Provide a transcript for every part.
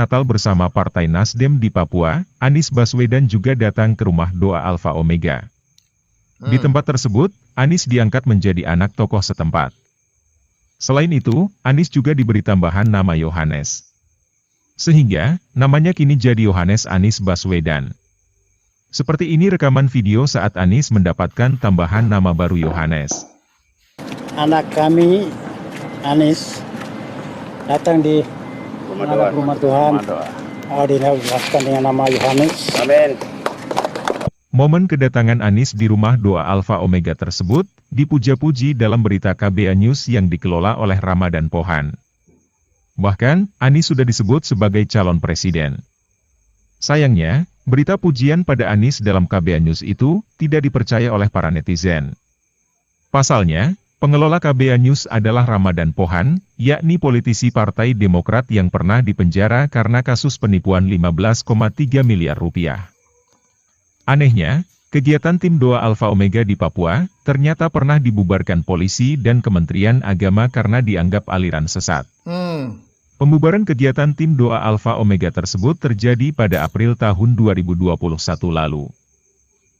Natal bersama Partai Nasdem di Papua, Anies Baswedan juga datang ke rumah doa Alfa Omega. Di tempat tersebut, Anies diangkat menjadi anak tokoh setempat. Selain itu, Anies juga diberi tambahan nama Yohanes. Sehingga, namanya kini jadi Yohanes Anies Baswedan. Seperti ini rekaman video saat Anies mendapatkan tambahan nama baru Yohanes. Anak kami, Anies, datang di rumah Tuhan. Dijelaskan dengan nama Yohanes. Amin. Momen kedatangan Anies di rumah doa Alfa Omega tersebut, dipuja-puji dalam berita KBA News yang dikelola oleh Ramadan Pohan. Bahkan, Anies sudah disebut sebagai calon presiden. Sayangnya, berita pujian pada Anies dalam KBA News itu, tidak dipercaya oleh para netizen. Pasalnya, pengelola KBA News adalah Ramadan Pohan, yakni politisi Partai Demokrat yang pernah dipenjara karena kasus penipuan 15,3 miliar rupiah. Anehnya, kegiatan tim doa Alfa Omega di Papua, ternyata pernah dibubarkan polisi dan Kementerian Agama karena dianggap aliran sesat. Pembubaran kegiatan tim doa Alfa Omega tersebut terjadi pada April tahun 2021 lalu.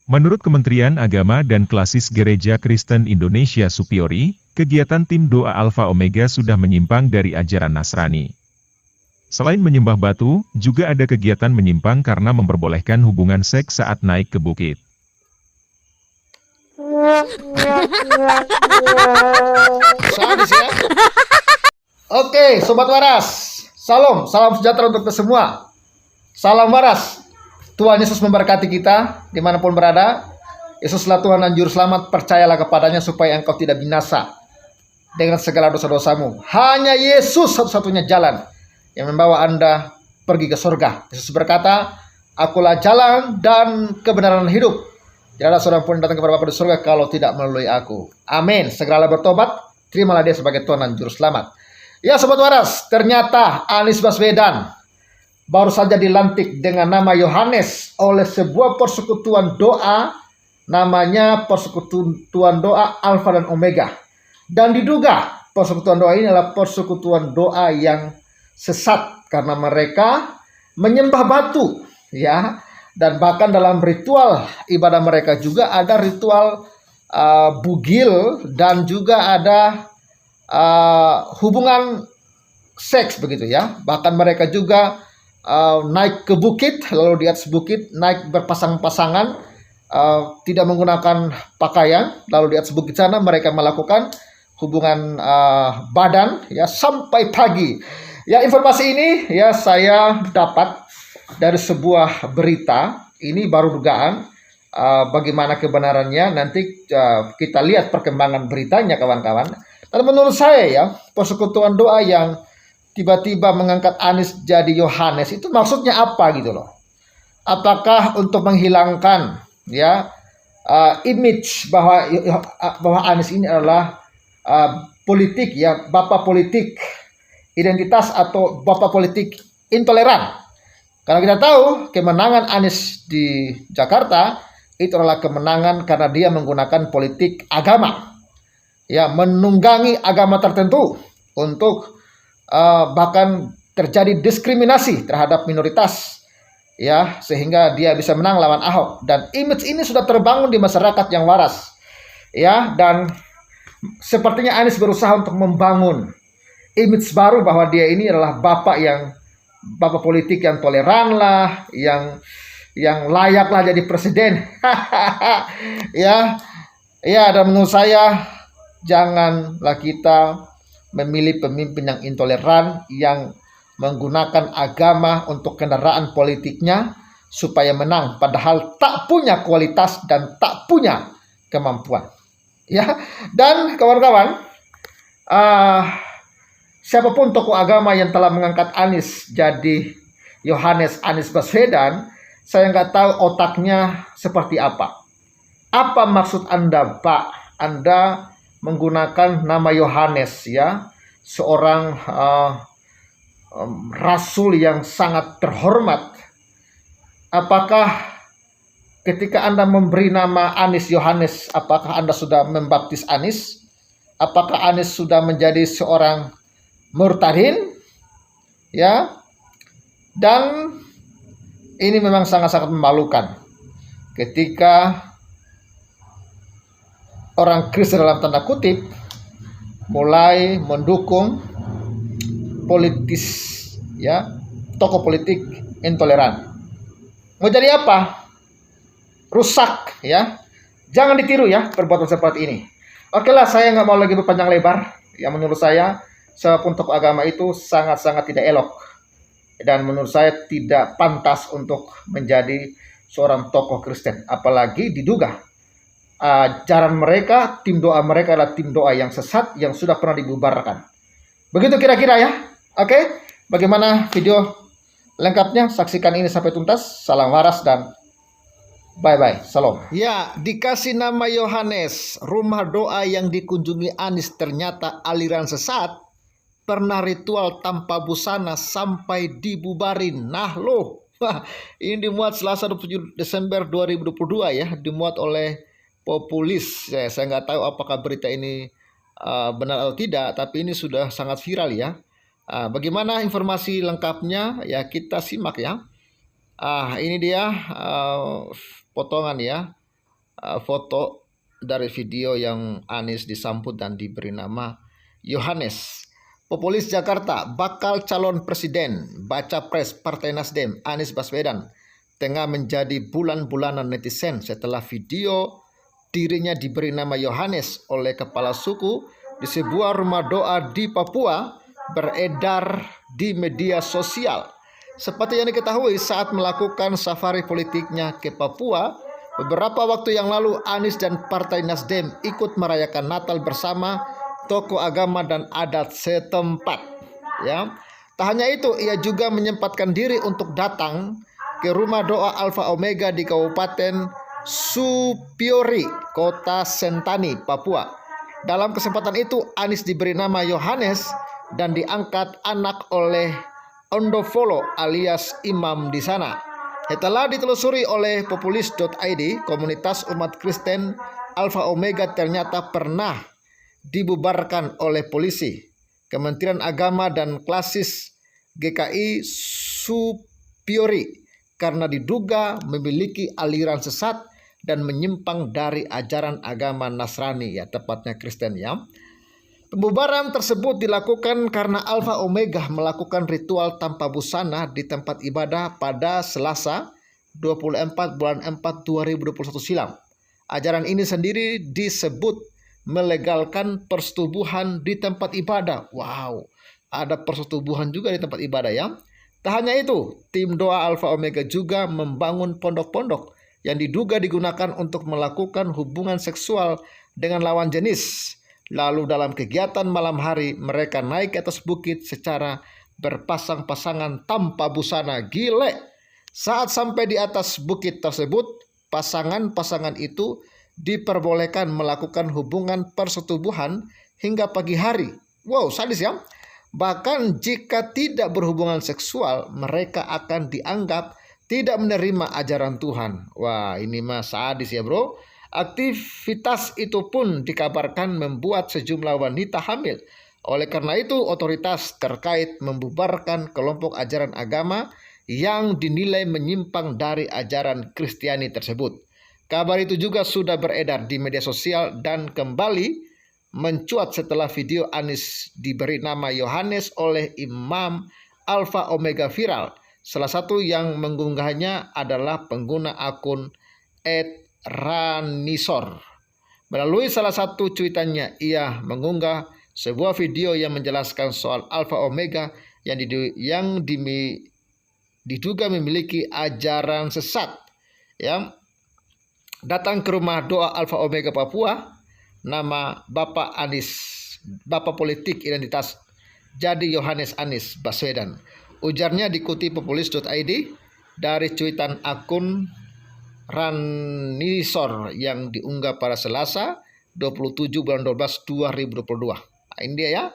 Menurut Kementerian Agama dan Klasis Gereja Kristen Indonesia Supiori, kegiatan tim doa Alfa Omega sudah menyimpang dari ajaran Nasrani. Selain menyembah batu, juga ada kegiatan menyimpang karena memperbolehkan hubungan seks saat naik ke bukit. Sadis ya. Oke, Sobat Waras. Salam sejahtera untuk kita semua. Salam waras. Tuhan Yesus memberkati kita dimanapun berada. Yesuslah Tuhan dan Juru Selamat, percayalah kepadanya supaya engkau tidak binasa dengan segala dosa-dosamu. Hanya Yesus satu-satunya jalan yang membawa Anda pergi ke surga. Yesus berkata, akulah jalan dan kebenaran hidup. Tidak ada seorang pun yang datang kepada Bapa di surga kalau tidak melalui aku. Amin. Segeralah bertobat, terimalah dia sebagai Tuhan dan Juru Selamat. Ya Sobat Waras, ternyata Anies Baswedan baru saja dilantik dengan nama Yohanes oleh sebuah persekutuan doa, namanya Persekutuan Doa Alfa dan Omega. Dan diduga persekutuan doa ini adalah persekutuan doa yang sesat karena mereka menyembah batu, ya. Dan bahkan dalam ritual ibadah mereka juga ada ritual bugil dan juga ada hubungan seks begitu ya. Bahkan mereka juga naik ke bukit, lalu di atas bukit naik berpasang-pasangan, tidak menggunakan pakaian, lalu di atas bukit sana mereka melakukan hubungan badan ya sampai pagi. Ya, informasi ini ya saya dapat dari sebuah berita. Ini baru dugaan, bagaimana kebenarannya nanti kita lihat perkembangan beritanya kawan-kawan. Dan menurut saya ya, persekutuan doa yang tiba-tiba mengangkat Anies jadi Yohanes itu maksudnya apa gitu loh. Apakah untuk menghilangkan ya image bahwa Anies ini adalah politik ya, bapak politik identitas atau bapak politik intoleran. Karena kita tahu kemenangan Anies di Jakarta itu adalah kemenangan karena dia menggunakan politik agama. Ya, menunggangi agama tertentu untuk bahkan terjadi diskriminasi terhadap minoritas ya, sehingga dia bisa menang lawan Ahok. Dan image ini sudah terbangun di masyarakat yang waras ya, dan sepertinya Anies berusaha untuk membangun image baru bahwa dia ini adalah bapak politik yang toleran lah, yang layaklah jadi presiden. ya dan menurut saya janganlah kita memilih pemimpin yang intoleran, yang menggunakan agama untuk kendaraan politiknya supaya menang, padahal tak punya kualitas dan tak punya kemampuan. Ya, dan kawan-kawan, siapapun tokoh agama yang telah mengangkat Anies jadi Yohanes Anies Baswedan, saya nggak tahu otaknya seperti apa. Apa maksud Anda, Pak? Anda menggunakan nama Yohanes ya, seorang rasul yang sangat terhormat. Apakah ketika Anda memberi nama Anies Yohanes, apakah Anda sudah membaptis Anies? Apakah Anies sudah menjadi seorang murtadin? Ya. Dan ini memang sangat-sangat memalukan ketika orang Kristen dalam tanda kutip mulai mendukung politis, ya, tokoh politik intoleran. Mau jadi apa? Rusak, ya. Jangan ditiru ya perbuatan seperti ini. Oke lah, saya nggak mau lagi berpanjang lebar. Ya, menurut saya siapapun tokoh agama itu sangat-sangat tidak elok. Dan menurut saya tidak pantas untuk menjadi seorang tokoh Kristen. Apalagi diduga ajaran mereka, tim doa mereka adalah tim doa yang sesat yang sudah pernah dibubarkan. Begitu kira-kira ya. Oke, bagaimana video lengkapnya? Saksikan ini sampai tuntas. Salam waras dan bye-bye. Salam. Ya, dikasih nama Yohanes. Rumah doa yang dikunjungi Anies ternyata aliran sesat. Pernah ritual tanpa busana sampai dibubarin. Nah loh, ini dimuat Selasa 27 Desember 2022 ya. Dimuat oleh Populis. Saya nggak tahu apakah berita ini benar atau tidak, tapi ini sudah sangat viral ya. Bagaimana informasi lengkapnya? Ya kita simak ya. Ini dia potongan ya, foto dari video yang Anies disambut dan diberi nama Yohanes. Populis Jakarta bakal calon presiden, baca pres Partai Nasdem Anies Baswedan tengah menjadi bulan-bulanan netizen setelah video dirinya diberi nama Yohanes oleh kepala suku di sebuah rumah doa di Papua beredar di media sosial. Seperti yang diketahui saat melakukan safari politiknya ke Papua, beberapa waktu yang lalu Anies dan Partai Nasdem ikut merayakan Natal bersama tokoh agama dan adat setempat. Ya, tak hanya itu, ia juga menyempatkan diri untuk datang ke rumah doa Alfa Omega di Kabupaten Supiori, Kota Sentani, Papua. Dalam kesempatan itu, Anies diberi nama Yohanes dan diangkat anak oleh Ondofolo alias imam di sana. Setelah ditelusuri oleh populis.id, komunitas umat Kristen Alfa Omega ternyata pernah dibubarkan oleh polisi, Kementerian Agama dan Klasis GKI Supiori karena diduga memiliki aliran sesat dan menyimpang dari ajaran agama Nasrani, ya tepatnya Kristen ya. Pembubaran tersebut dilakukan karena Alfa Omega melakukan ritual tanpa busana di tempat ibadah pada Selasa 24 bulan 4 2021 silam. Ajaran ini sendiri disebut melegalkan persetubuhan di tempat ibadah. Wow, ada persetubuhan juga di tempat ibadah ya. Tak hanya itu, tim doa Alfa Omega juga membangun pondok-pondok yang diduga digunakan untuk melakukan hubungan seksual dengan lawan jenis. Lalu dalam kegiatan malam hari mereka naik ke atas bukit secara berpasang-pasangan tanpa busana. Gile. Saat sampai di atas bukit tersebut, pasangan-pasangan itu diperbolehkan melakukan hubungan persetubuhan hingga pagi hari. Wow, sadis ya. Bahkan jika tidak berhubungan seksual, mereka akan dianggap tidak menerima ajaran Tuhan. Wah, ini mah sadis ya bro. Aktivitas itu pun dikabarkan membuat sejumlah wanita hamil. Oleh karena itu, otoritas terkait membubarkan kelompok ajaran agama yang dinilai menyimpang dari ajaran Kristiani tersebut. Kabar itu juga sudah beredar di media sosial dan kembali mencuat setelah video Anies diberi nama Yohanes oleh Imam Alfa Omega viral. Salah satu yang mengunggahnya adalah pengguna akun @ranisor. Melalui salah satu cuitannya, ia mengunggah sebuah video yang menjelaskan soal Alfa Omega yang diduga memiliki ajaran sesat. Ya, datang ke rumah doa Alfa Omega Papua, nama Bapak Anies, Bapak politik identitas jadi Yohanes Anies Baswedan. Ujarnya dikutip populis.id dari cuitan akun Ranisor yang diunggah pada Selasa 27 bulan 12 2022. Ini dia ya.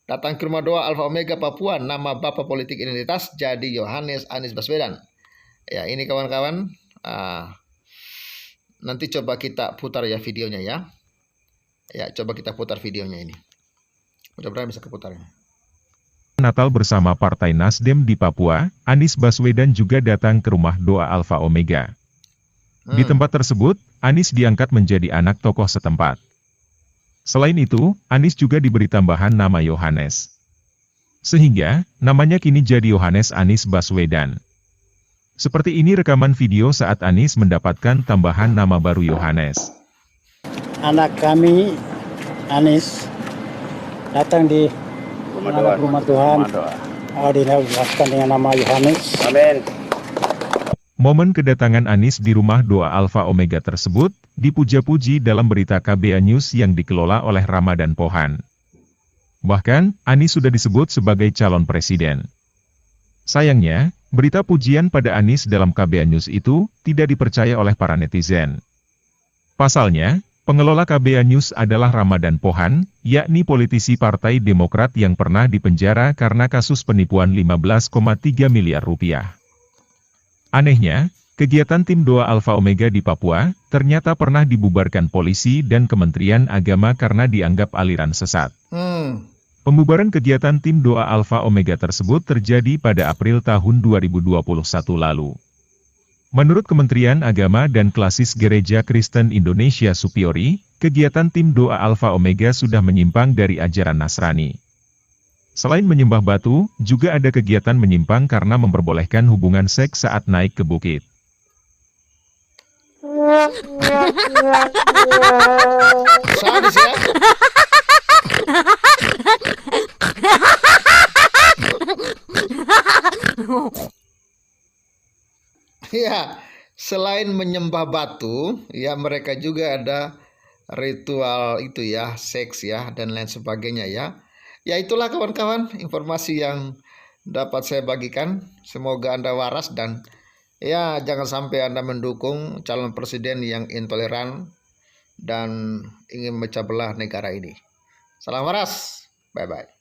Datang ke rumah doa Alfa Omega Papua, nama Bapak politik identitas jadi Yohanes Anies Baswedan. Ya, ini kawan-kawan. Nanti coba kita putar ya videonya ya. Ya, coba kita putar videonya ini. Mudah-mudahan bisa keputarnya. Natal bersama Partai Nasdem di Papua, Anies Baswedan juga datang ke rumah doa Alfa Omega. Di tempat tersebut, Anies diangkat menjadi anak tokoh setempat. Selain itu, Anies juga diberi tambahan nama Yohanes. Sehingga, namanya kini jadi Yohanes Anies Baswedan. Seperti ini rekaman video saat Anies mendapatkan tambahan nama baru Yohanes. Anak kami, Anies, datang di rumah Tuhan. Dijelaskan dengan nama Yohanes. Amin. Momen kedatangan Anies di rumah doa Alfa Omega tersebut, dipuja-puji dalam berita KBA News yang dikelola oleh Ramadan Pohan. Bahkan, Anies sudah disebut sebagai calon presiden. Sayangnya, berita pujian pada Anies dalam KBA News itu tidak dipercaya oleh para netizen. Pasalnya, pengelola KBA News adalah Ramadan Pohan, yakni politisi Partai Demokrat yang pernah dipenjara karena kasus penipuan 15,3 miliar rupiah. Anehnya, kegiatan tim doa Alfa Omega di Papua ternyata pernah dibubarkan polisi dan Kementerian Agama karena dianggap aliran sesat. Pembubaran kegiatan tim doa Alfa Omega tersebut terjadi pada April tahun 2021 lalu. Menurut Kementerian Agama dan Klasis Gereja Kristen Indonesia Supiori, kegiatan tim doa Alfa Omega sudah menyimpang dari ajaran Nasrani. Selain menyembah batu, juga ada kegiatan menyimpang karena memperbolehkan hubungan seks saat naik ke bukit. Sadis ya. Ya, selain menyembah batu, ya mereka juga ada ritual itu ya, seks ya, dan lain sebagainya ya. Ya itulah kawan-kawan informasi yang dapat saya bagikan. Semoga Anda waras dan ya jangan sampai Anda mendukung calon presiden yang intoleran dan ingin memecah belah negara ini. Salam waras, bye-bye.